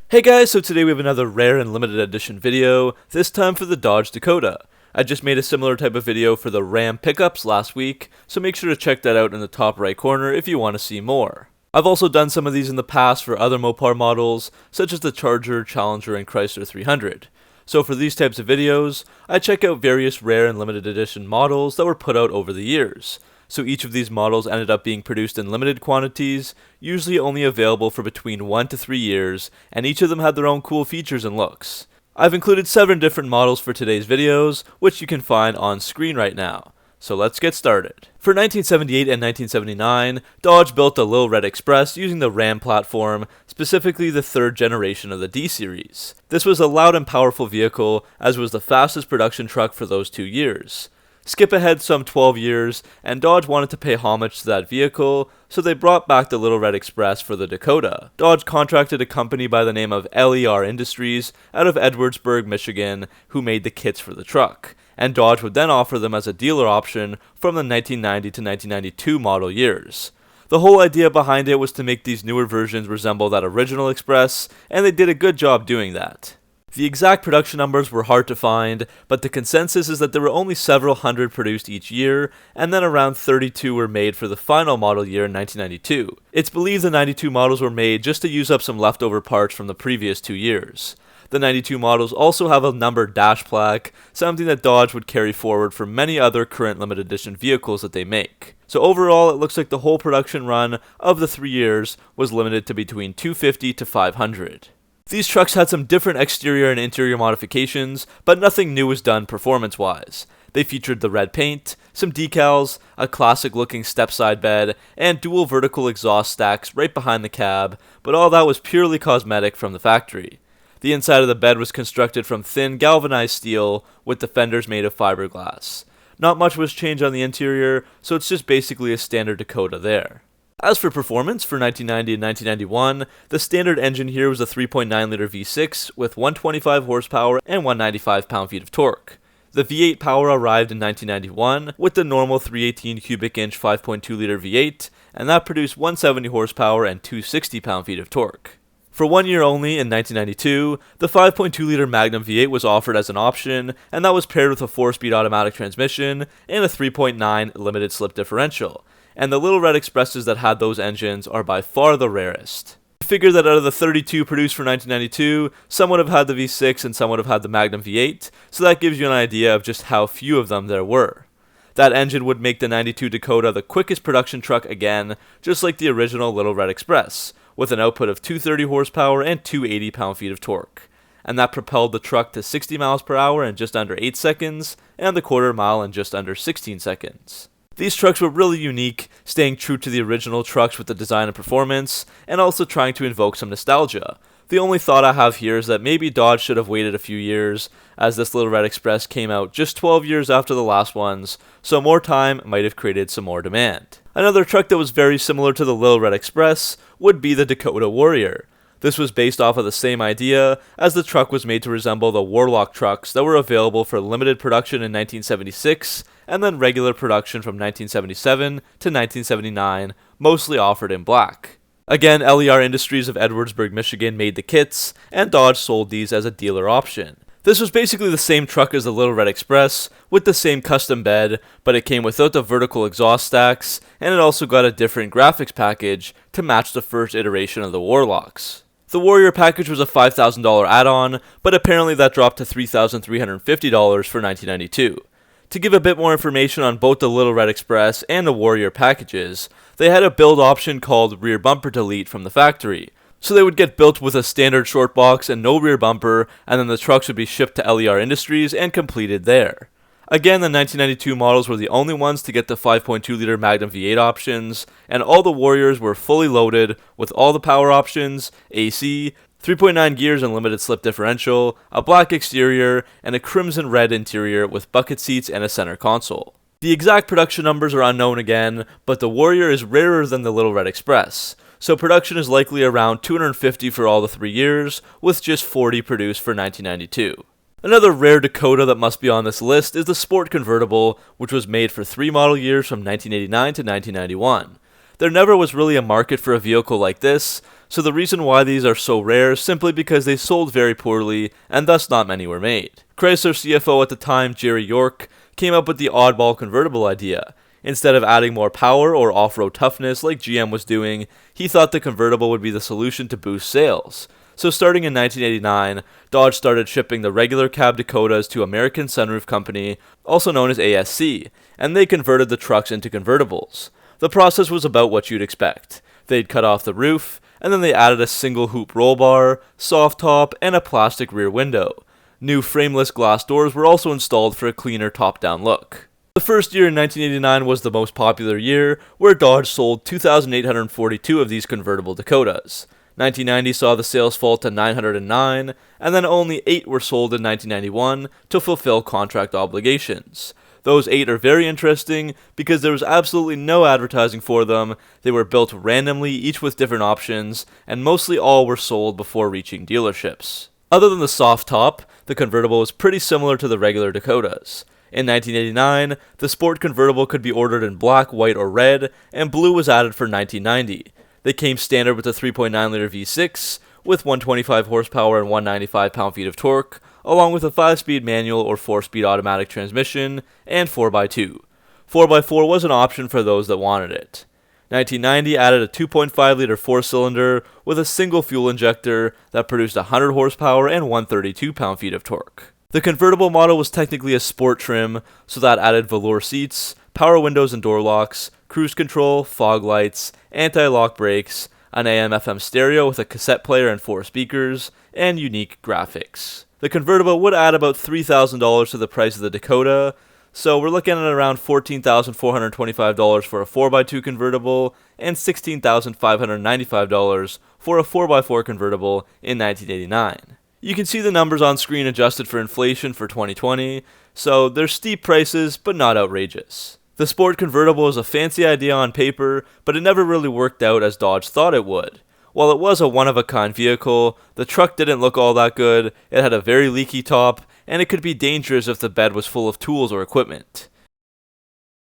Hey guys, so today we have another rare and limited edition video, this time for the Dodge Dakota. I just made a similar type of video for the Ram pickups last week, so make sure to check that out in the top right corner if you want to see more. I've also done some of these in the past for other Mopar models, such as the Charger, Challenger, and Chrysler 300. So for these types of videos, I check out various rare and limited edition models that were put out over the years. So each of these models ended up being produced in limited quantities, usually only available for between 1 to 3 years, and each of them had their own cool features and looks. I've included 7 different models for today's videos, which you can find on screen right now. So let's get started. For 1978 and 1979, Dodge built the Lil Red Express using the Ram platform, specifically the third generation of the D series. This was a loud and powerful vehicle, as was the fastest production truck for those 2 years. Skip ahead some 12 years, and Dodge wanted to pay homage to that vehicle, so they brought back the Lil Red Express for the Dakota. Dodge contracted a company by the name of LER Industries out of Edwardsburg, Michigan, who made the kits for the truck, and Dodge would then offer them as a dealer option from the 1990 to 1992 model years. The whole idea behind it was to make these newer versions resemble that original Express, and they did a good job doing that. The exact production numbers were hard to find, but the consensus is that there were only several hundred produced each year, and then around 32 were made for the final model year in 1992. It's believed the 92 models were made just to use up some leftover parts from the previous 2 years. The 92 models also have a numbered dash plaque, something that Dodge would carry forward for many other current limited edition vehicles that they make. So overall, it looks like the whole production run of the 3 years was limited to between 250 to 500. These trucks had some different exterior and interior modifications, but nothing new was done performance-wise. They featured the red paint, some decals, a classic-looking step-side bed, and dual vertical exhaust stacks right behind the cab, but all that was purely cosmetic from the factory. The inside of the bed was constructed from thin galvanized steel, with the fenders made of fiberglass. Not much was changed on the interior, so it's just basically a standard Dakota there. As for performance, for 1990 and 1991, the standard engine here was a 3.9-liter V6 with 125 horsepower and 195 pound-feet of torque. The V8 power arrived in 1991 with the normal 318 cubic inch 5.2-liter V8, and that produced 170 horsepower and 260 pound-feet of torque. For 1 year only, in 1992, the 5.2-liter Magnum V8 was offered as an option, and that was paired with a 4-speed automatic transmission and a 3.9 limited slip differential. And the Lil Red Expresses that had those engines are by far the rarest. I figure that out of the 32 produced for 1992, some would have had the V6 and some would have had the Magnum V8, so that gives you an idea of just how few of them there were. That engine would make the 92 Dakota the quickest production truck again, just like the original Lil Red Express, with an output of 230 horsepower and 280 pound-feet of torque. And that propelled the truck to 60 miles per hour in just under 8 seconds, and the quarter mile in just under 16 seconds. These trucks were really unique, staying true to the original trucks with the design and performance, and also trying to invoke some nostalgia. The only thought I have here is that maybe Dodge should have waited a few years, as this Lil Red Express came out just 12 years after the last ones, so more time might have created some more demand. Another truck that was very similar to the Lil Red Express would be the Dakota Warrior. This was based off of the same idea, as the truck was made to resemble the Warlock trucks that were available for limited production in 1976, and then regular production from 1977 to 1979, mostly offered in black. Again, LER Industries of Edwardsburg, Michigan made the kits, and Dodge sold these as a dealer option. This was basically the same truck as the Lil Red Express, with the same custom bed, but it came without the vertical exhaust stacks, and it also got a different graphics package to match the first iteration of the Warlocks. The Warrior package was a $5,000 add-on, but apparently that dropped to $3,350 for 1992. To give a bit more information on both the Lil Red Express and the Warrior packages, they had a build option called rear bumper delete from the factory. So they would get built with a standard short box and no rear bumper, and then the trucks would be shipped to LER Industries and completed there. Again, the 1992 models were the only ones to get the 5.2-liter Magnum V8 options, and all the Warriors were fully loaded with all the power options, AC, 3.9 gears and limited slip differential, a black exterior, and a crimson red interior with bucket seats and a center console. The exact production numbers are unknown again, but the Warrior is rarer than the Lil Red Express, so production is likely around 250 for all the 3 years, with just 40 produced for 1992. Another rare Dakota that must be on this list is the Sport Convertible, which was made for 3 model years from 1989 to 1991. There never was really a market for a vehicle like this, So the reason why these are so rare is simply because they sold very poorly, and thus not many were made. Chrysler CFO at the time, Jerry York, came up with the oddball convertible idea. Instead of adding more power or off-road toughness like GM was doing, he thought the convertible would be the solution to boost sales. So starting in 1989, Dodge started shipping the regular cab Dakotas to American Sunroof Company, also known as ASC, and they converted the trucks into convertibles. The process was about what you'd expect. They'd cut off the roof, and then they added a single hoop roll bar, soft top, and a plastic rear window. New frameless glass doors were also installed for a cleaner top-down look. The first year in 1989 was the most popular year, where Dodge sold 2,842 of these convertible Dakotas. 1990 saw the sales fall to 909, and then only 8 were sold in 1991 to fulfill contract obligations. Those 8 are very interesting because there was absolutely no advertising for them, they were built randomly, each with different options, and mostly all were sold before reaching dealerships. Other than the soft top, the convertible was pretty similar to the regular Dakotas. In 1989, the Sport convertible could be ordered in black, white, or red, and blue was added for 1990. They came standard with a 3.9-liter V6, with 125 horsepower and 195 pound-feet of torque, along with a 5-speed manual or 4-speed automatic transmission, and 4x2. 4x4 was an option for those that wanted it. 1990 added a 2.5-liter 4-cylinder with a single fuel injector that produced 100 horsepower and 132 pound-feet of torque. The convertible model was technically a sport trim, so that added velour seats, power windows and door locks, cruise control, fog lights, anti-lock brakes, an AM/FM stereo with a cassette player and 4 speakers, and unique graphics. The convertible would add about $3,000 to the price of the Dakota, so we're looking at around $14,425 for a 4x2 convertible and $16,595 for a 4x4 convertible in 1989. You can see the numbers on screen adjusted for inflation for 2020, so they're steep prices but not outrageous. The Sport convertible is a fancy idea on paper, but it never really worked out as Dodge thought it would. While it was a one-of-a-kind vehicle, the truck didn't look all that good, it had a very leaky top, and it could be dangerous if the bed was full of tools or equipment.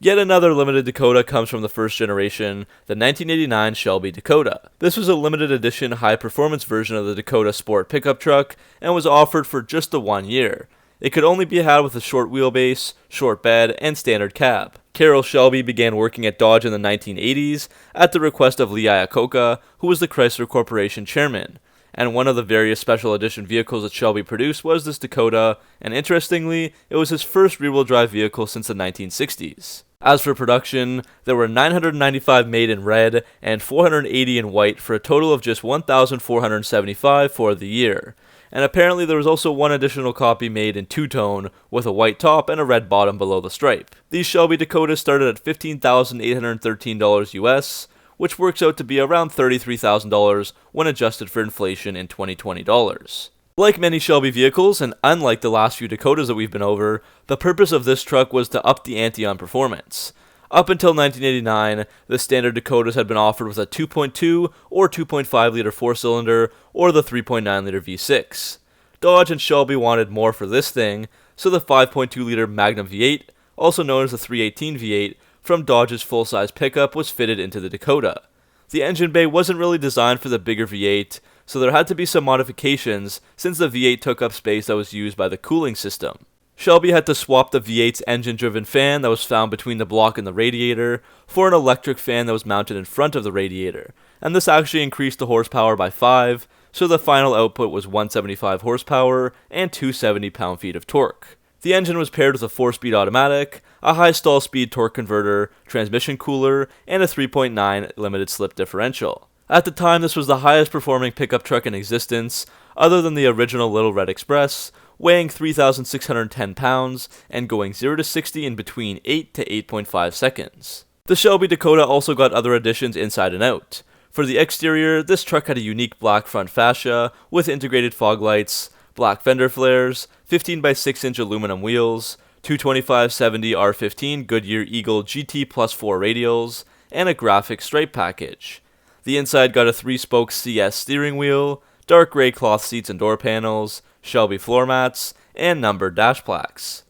Yet another limited Dakota comes from the first generation, the 1989 Shelby Dakota. This was a limited edition high-performance version of the Dakota Sport pickup truck and was offered for just the 1 year. It could only be had with a short wheelbase, short bed, and standard cab. Carroll Shelby began working at Dodge in the 1980s at the request of Lee Iacocca, who was the Chrysler Corporation chairman. And one of the various special edition vehicles that Shelby produced was this Dakota, and interestingly, it was his first rear-wheel drive vehicle since the 1960s. As for production, there were 995 made in red and 480 in white for a total of just 1,475 for the year. And apparently there was also one additional copy made in two-tone with a white top and a red bottom below the stripe. These Shelby Dakotas started at $15,813 US, which works out to be around $33,000 when adjusted for inflation in 2020 dollars. Like many Shelby vehicles, and unlike the last few Dakotas that we've been over, the purpose of this truck was to up the ante on performance. Up until 1989, the standard Dakotas had been offered with a 2.2 or 2.5-liter 4-cylinder or the 3.9-liter V6. Dodge and Shelby wanted more for this thing, so the 5.2-liter Magnum V8, also known as the 318 V8, from Dodge's full-size pickup was fitted into the Dakota. The engine bay wasn't really designed for the bigger V8, so there had to be some modifications since the V8 took up space that was used by the cooling system. Shelby had to swap the V8's engine-driven fan that was found between the block and the radiator for an electric fan that was mounted in front of the radiator, and this actually increased the horsepower by 5, so the final output was 175 horsepower and 270 pound-feet of torque. The engine was paired with a 4-speed automatic, a high stall speed torque converter, transmission cooler, and a 3.9 limited slip differential. At the time, this was the highest performing pickup truck in existence, other than the original Lil Red Express, weighing 3,610 pounds and going 0 to 60 in between 8 to 8.5 seconds. The Shelby Dakota also got other additions inside and out. For the exterior, this truck had a unique black front fascia with integrated fog lights, black fender flares, 15 by 6-inch aluminum wheels, 225/70 R15 Goodyear Eagle GT Plus 4 radials, and a graphic stripe package. The inside got a 3-spoke CS steering wheel, dark gray cloth seats and door panels, Shelby floor mats, and numbered dash plaques.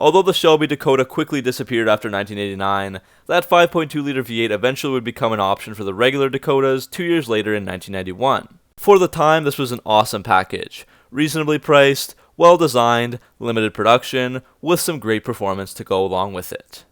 Although the Shelby Dakota quickly disappeared after 1989, that 5.2-liter V8 eventually would become an option for the regular Dakotas 2 years later in 1991. For the time, this was an awesome package. Reasonably priced, well designed, limited production, with some great performance to go along with it.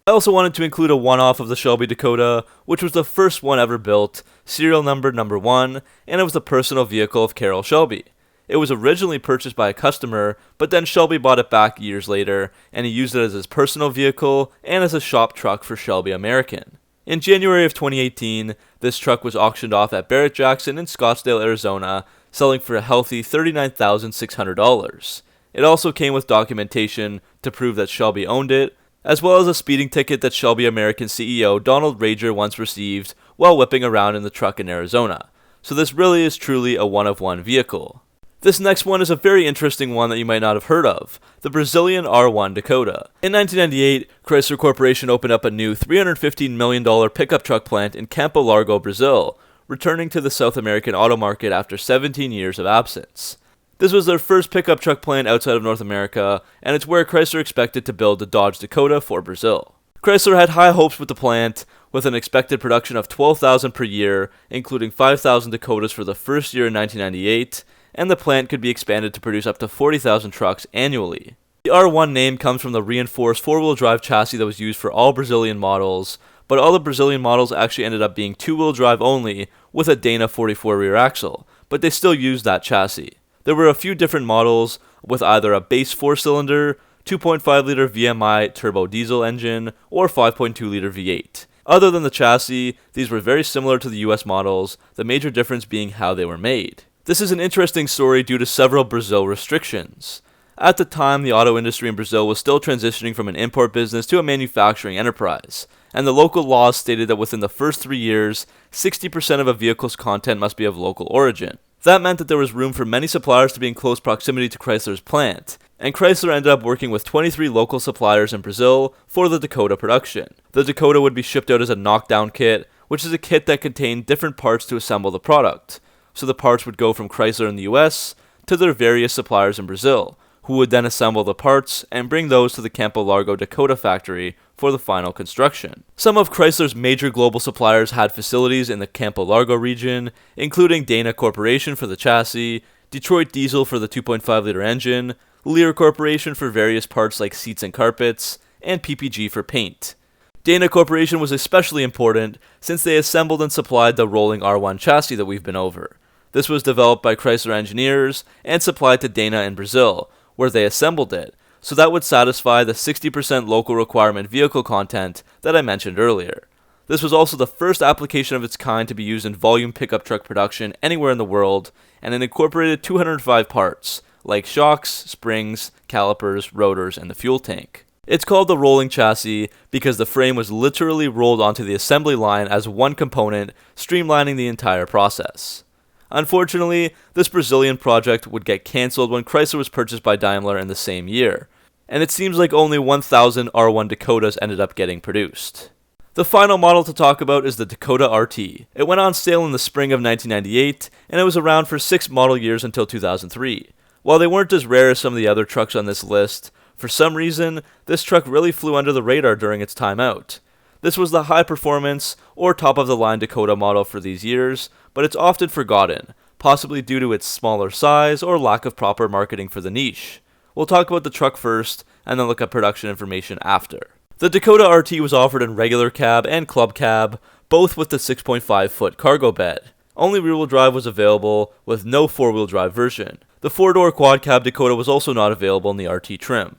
I also wanted to include a one-off of the Shelby Dakota, which was the first one ever built, serial number #1, and it was the personal vehicle of Carroll Shelby. It was originally purchased by a customer, but then Shelby bought it back years later, and he used it as his personal vehicle and as a shop truck for Shelby American. In January of 2018, this truck was auctioned off at Barrett-Jackson in Scottsdale, Arizona, selling for a healthy $39,600. It also came with documentation to prove that Shelby owned it, as well as a speeding ticket that Shelby American CEO Donald Rager once received while whipping around in the truck in Arizona. So this really is truly a one-of-one vehicle. This next one is a very interesting one that you might not have heard of, the Brazilian R1 Dakota. In 1998, Chrysler Corporation opened up a new $315 million pickup truck plant in Campo Largo, Brazil, returning to the South American auto market after 17 years of absence. This was their first pickup truck plant outside of North America, and it's where Chrysler expected to build the Dodge Dakota for Brazil. Chrysler had high hopes with the plant, with an expected production of 12,000 per year, including 5,000 Dakotas for the first year in 1998, and the plant could be expanded to produce up to 40,000 trucks annually. The R1 name comes from the reinforced four-wheel drive chassis that was used for all Brazilian models, but all the Brazilian models actually ended up being two-wheel drive only, with a Dana 44 rear axle, but they still used that chassis. There were a few different models with either a base 4-cylinder, 2.5-liter VMI turbo diesel engine, or 5.2-liter V8. Other than the chassis, these were very similar to the US models, the major difference being how they were made. This is an interesting story due to several Brazil restrictions. At the time, the auto industry in Brazil was still transitioning from an import business to a manufacturing enterprise, and the local laws stated that within the first 3 years, 60% of a vehicle's content must be of local origin. That meant that there was room for many suppliers to be in close proximity to Chrysler's plant, and Chrysler ended up working with 23 local suppliers in Brazil for the Dakota production. The Dakota would be shipped out as a knockdown kit, which is a kit that contained different parts to assemble the product. So the parts would go from Chrysler in the US to their various suppliers in Brazil, who would then assemble the parts and bring those to the Campo Largo Dakota factory for the final construction. Some of Chrysler's major global suppliers had facilities in the Campo Largo region, including Dana Corporation for the chassis, Detroit Diesel for the 2.5-liter engine, Lear Corporation for various parts like seats and carpets, and PPG for paint. Dana Corporation was especially important since they assembled and supplied the rolling R1 chassis that we've been over. This was developed by Chrysler engineers and supplied to Dana in Brazil, where they assembled it, so that would satisfy the 60% local requirement vehicle content that I mentioned earlier. This was also the first application of its kind to be used in volume pickup truck production anywhere in the world, and it incorporated 205 parts, like shocks, springs, calipers, rotors, and the fuel tank. It's called the rolling chassis because the frame was literally rolled onto the assembly line as one component, streamlining the entire process. Unfortunately, this Brazilian project would get cancelled when Chrysler was purchased by Daimler in the same year, and it seems like only 1,000 R1 Dakotas ended up getting produced. The final model to talk about is the Dakota RT. It went on sale in the spring of 1998, and it was around for 6 model years until 2003. While they weren't as rare as some of the other trucks on this list, for some reason, this truck really flew under the radar during its time out. This was the high-performance, or top-of-the-line Dakota model for these years, but it's often forgotten, possibly due to its smaller size or lack of proper marketing for the niche. We'll talk about the truck first, and then look at production information after. The Dakota RT was offered in regular cab and club cab, both with the 6.5-foot cargo bed. Only rear-wheel drive was available, with no four-wheel drive version. The 4-door quad cab Dakota was also not available in the RT trim.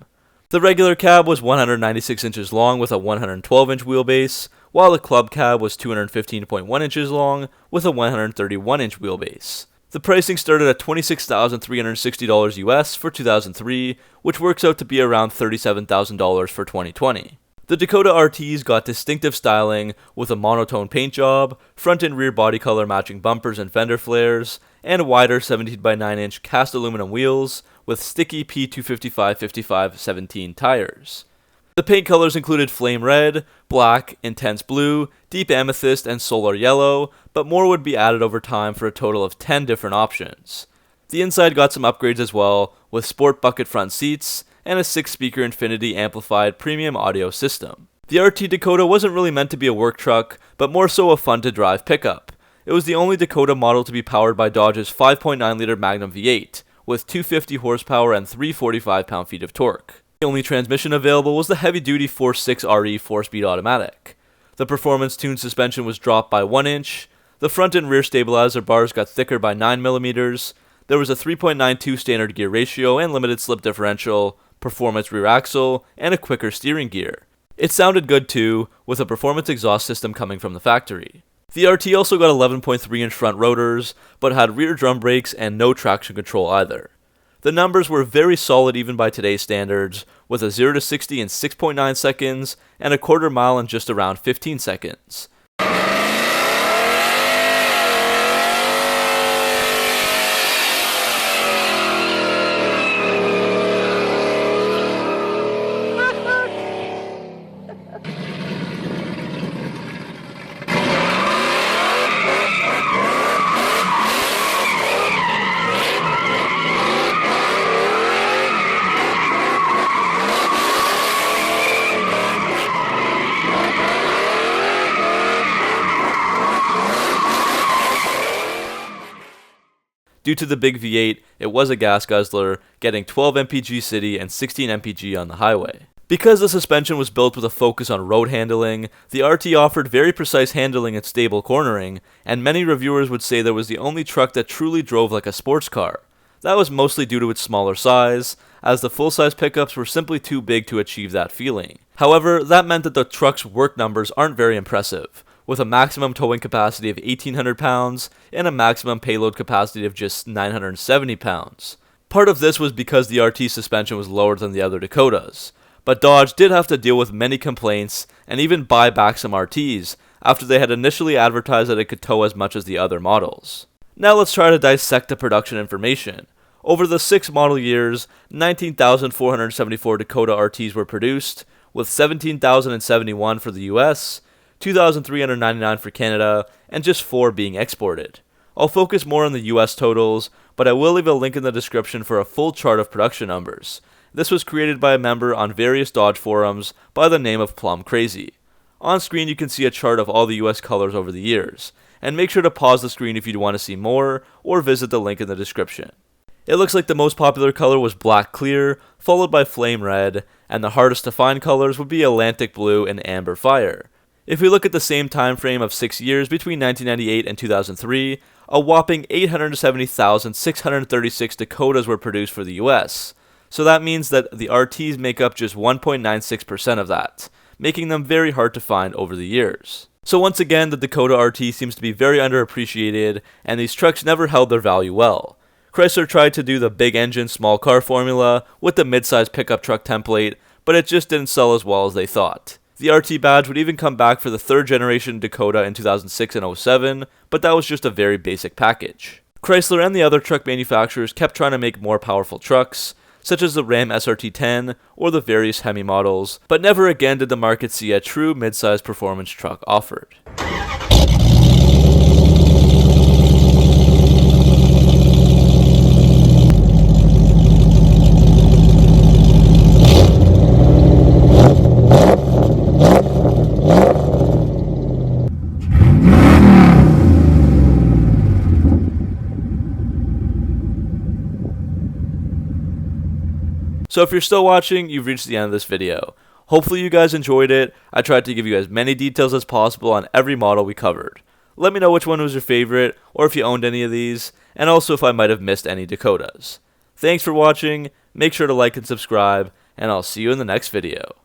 The regular cab was 196 inches long with a 112-inch wheelbase, while the club cab was 215.1 inches long with a 131-inch wheelbase. The pricing started at $26,360 US for 2003, which works out to be around $37,000 for 2020. The Dakota RTs got distinctive styling with a monotone paint job, front and rear body color matching bumpers and fender flares, and wider 17x9-inch cast aluminum wheels with sticky P255/55/17 tires. The paint colors included flame red, black, intense blue, deep amethyst, and solar yellow, but more would be added over time for a total of 10 different options. The inside got some upgrades as well, with sport bucket front seats, and a 6-speaker Infinity amplified premium audio system. The RT Dakota wasn't really meant to be a work truck, but more so a fun-to-drive pickup. It was the only Dakota model to be powered by Dodge's 5.9-liter Magnum V8, with 250 horsepower and 345 pound-feet of torque. The only transmission available was the heavy-duty Force 6 RE 4-speed automatic. The performance-tuned suspension was dropped by 1 inch, the front and rear stabilizer bars got thicker by 9mm, there was a 3.92 standard gear ratio and limited slip differential, performance rear axle, and a quicker steering gear. It sounded good too, with a performance exhaust system coming from the factory. The RT also got 11.3-inch front rotors, but had rear drum brakes and no traction control either. The numbers were very solid even by today's standards, with a 0 to 60 in 6.9 seconds and a quarter mile in just around 15 seconds. Due to the big V8, it was a gas guzzler, getting 12 mpg city and 16 mpg on the highway. Because the suspension was built with a focus on road handling, the RT offered very precise handling and stable cornering, and many reviewers would say that it was the only truck that truly drove like a sports car. That was mostly due to its smaller size, as the full-size pickups were simply too big to achieve that feeling. However, that meant that the truck's work numbers aren't very impressive, with a maximum towing capacity of 1,800 pounds and a maximum payload capacity of just 970 pounds. Part of this was because the RT suspension was lower than the other Dakotas, but Dodge did have to deal with many complaints and even buy back some RTs after they had initially advertised that it could tow as much as the other models. Now let's try to dissect the production information. Over the 6 model years, 19,474 Dakota RTs were produced, with 17,071 for the US, 2,399 for Canada, and just 4 being exported. I'll focus more on the US totals, but I will leave a link in the description for a full chart of production numbers. This was created by a member on various Dodge forums by the name of PlmCrzy. On screen you can see a chart of all the US colors over the years, and make sure to pause the screen if you want to see more, or visit the link in the description. It looks like the most popular color was black clear, followed by flame red, and the hardest to find colors would be Atlantic blue and amber fire. If we look at the same time frame of 6 years between 1998 and 2003, a whopping 870,636 Dakotas were produced for the US. So that means that the RTs make up just 1.96% of that, making them very hard to find over the years. So once again, the Dakota RT seems to be very underappreciated, and these trucks never held their value well. Chrysler tried to do the big engine small car formula with the midsize pickup truck template, but it just didn't sell as well as they thought. The RT badge would even come back for the 3rd generation Dakota in 2006 and 07, but that was just a very basic package. Chrysler and the other truck manufacturers kept trying to make more powerful trucks, such as the Ram SRT10 or the various Hemi models, but never again did the market see a true mid-size performance truck offered. So if you're still watching, you've reached the end of this video. Hopefully you guys enjoyed it. I tried to give you as many details as possible on every model we covered. Let me know which one was your favorite, or if you owned any of these, and also if I might have missed any Dakotas. Thanks for watching, make sure to like and subscribe, and I'll see you in the next video.